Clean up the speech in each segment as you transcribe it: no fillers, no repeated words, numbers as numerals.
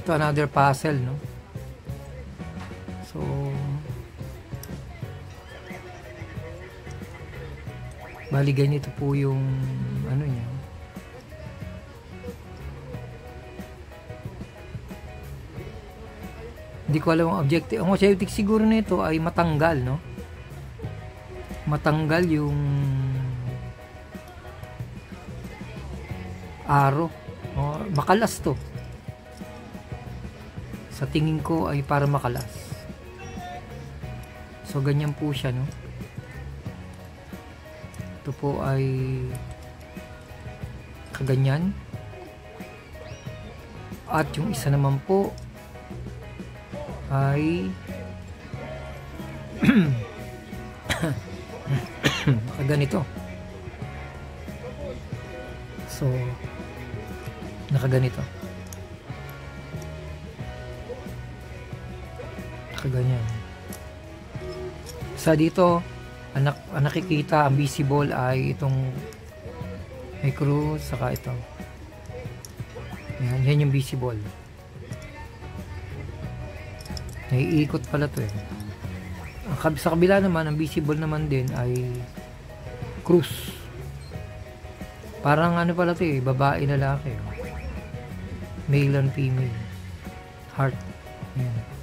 to another puzzle, no? So bali ganito po yung ano niya. Hindi ko alam ang objective. Ang objective siguro nito ay matanggal, no? Matanggal yung arrow. O, makalas to. Sa tingin ko ay para makalas. So ganyan po siya, no? Ito po ay kaganyan. At yung isa naman po ay nakaganito. So nakaganito. Nakaganyan. Sa dito ang nakikita, ang visible ay itong may cruise, saka ito. Yan yung visible. Naiikot pala to eh. Sa kabila naman, ang visible naman din ay cruise. Parang ano pala to eh, babae lalaki. Male and female. Heart. Yan.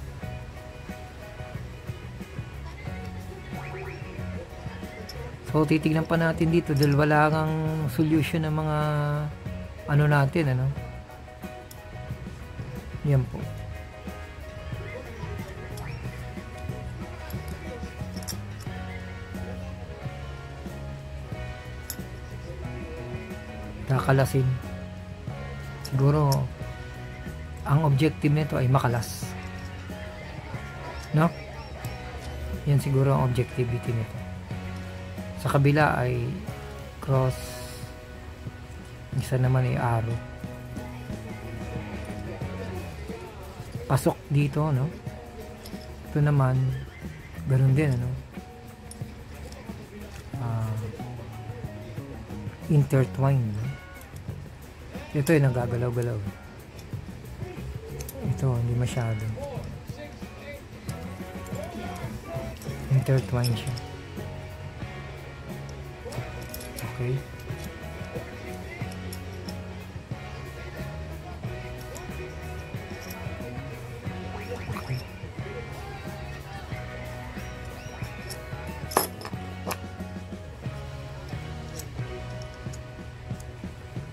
So titignan pa natin dito dahil wala kang solution ng mga ano natin, ano. Yan po. Kakalasin. Siguro ang objective nito ay makalas. No? Yan siguro ang objectivity nito. Sa kabila ay cross, isa naman ay arrow. Pasok dito, no? Ito naman ganoon din, ano? Intertwined, no? Ito ay nagagalaw-galaw. Ito hindi masyado. Intertwined siya. Okay. Okay.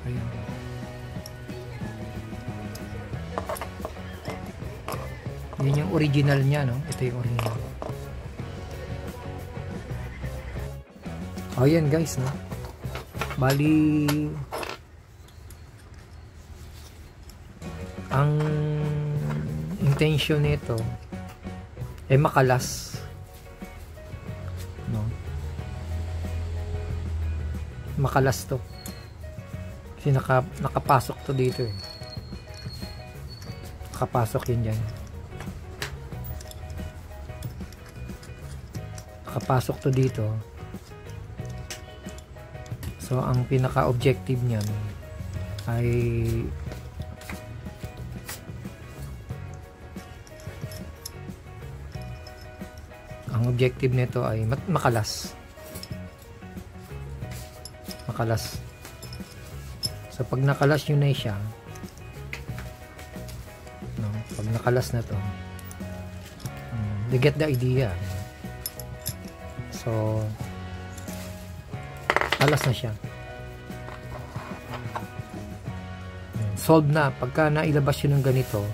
Ayan. Yun yung original niya, no? Ito yung original. Oh, yan guys, no? Bali ang intention nito ay makalas, no? Makalas to kasi nakapasok to dito eh. Nakapasok yun dyan, nakapasok to dito. So ang pinaka-objective niyan ay ang objective nito ay makalas. Makalas. So pag nakalas yun na siya, no? Pag nakalas na to, you get the idea. So alas na siya. Solve na. Pagka nailabas yun ng ganito,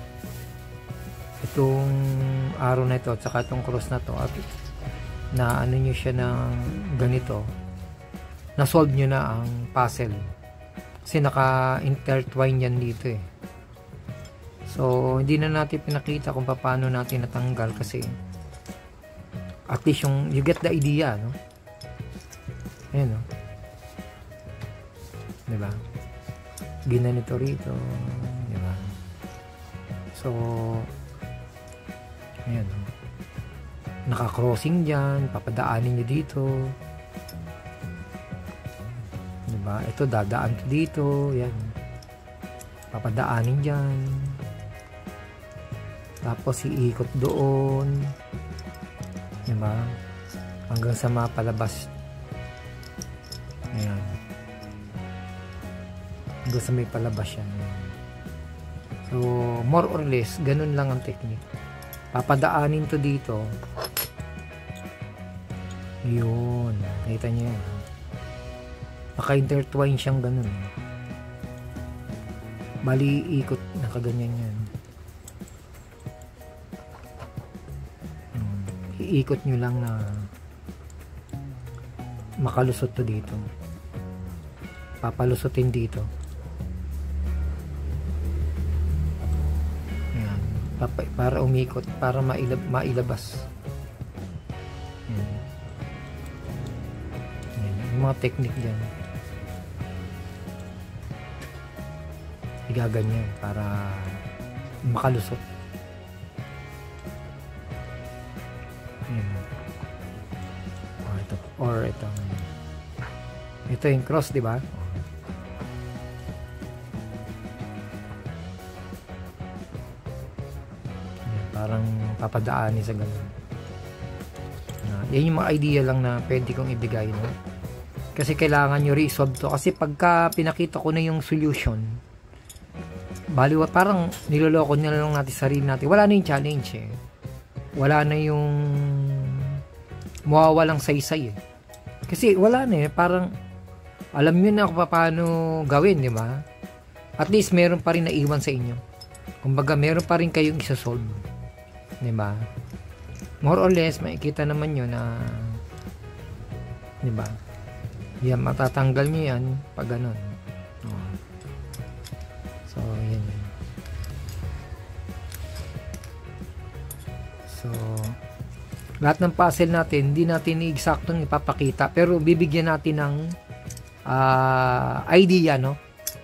itong arrow na ito at saka itong cross na to, at na ano nyo siya ng ganito, na-solve nyo na ang puzzle. Kasi naka-intertwine yan dito eh. So, hindi na natin pinakita kung paano natin natanggal kasi at least yung, you get the idea, no? Ayan, no? Diba? Ginanito rito, diba? So ayan, naka-crossing dyan, papadaanin nyo dito, diba? Ito dadaan dito, yan, papadaanin dyan, Tapos iikot doon, diba? Hanggang sa mapalabas. Ayan. Hanggang sa may palabas yan. So, more or less, ganun lang ang technique. Papadaanin to dito. Yun. Nakita niyo yan. Naka-intertwine siyang ganun. Bali, ikot. Nakaganyan yan. Iikot nyo lang na makalusot to dito. Papalusotin dito. Ayan. Para umikot, para mailabas. Ayan. Ayan. Yung mga technique dyan. Igaganyan para makalusot. Ayan. Or ito yung cross, di ba? Parang papadaanin sa ganun. Yan yung mga idea lang na pwede kong ibigay, no? Kasi kailangan nyo resolve to. Kasi pagka pinakita ko na yung solution, baliwa, parang niloloko nyo lang natin sarili natin. Wala na yung challenge eh. Wala na yung mawawalang saysay eh. Kasi wala na eh. Parang alam nyo na kung paano gawin, di ba? At least meron pa rin naiwan sa inyo. Kumbaga meron pa rin kayong isa-solve. Di ba? More or less, makikita naman nyo na, di ba? Yan, matatanggal nyo yan pag ganun. So, yan. So, lahat ng puzzle natin, hindi natin eksaktong ipapakita, pero bibigyan natin ng idea, no?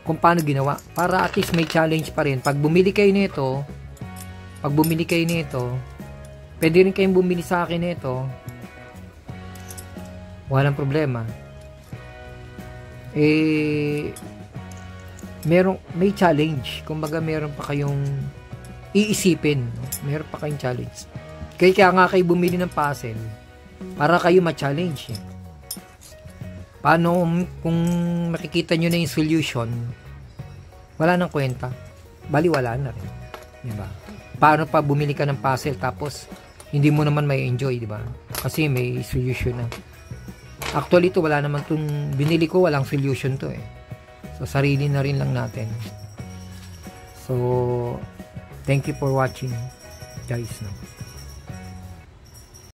Kung paano ginawa. Para at least may challenge pa rin. Pag bumili kayo nito, pwede rin kayong bumili sa akin nito. Walang problema. May challenge. Kumbaga, meron pa kayong iisipin. No? Meron pa kayong challenge. Kaya nga kayo bumili ng puzzle para kayo ma-challenge. Eh. Paano kung makikita nyo na yung solution, wala nang kwenta. Bali, wala na rin. Diba? Paano pa bumili ka ng puzzle tapos hindi mo naman may enjoy, diba? Kasi may solution na. Actually, ito wala naman itong binili ko, walang solution to eh. So, sarili na rin lang natin. So, thank you for watching, guys. No?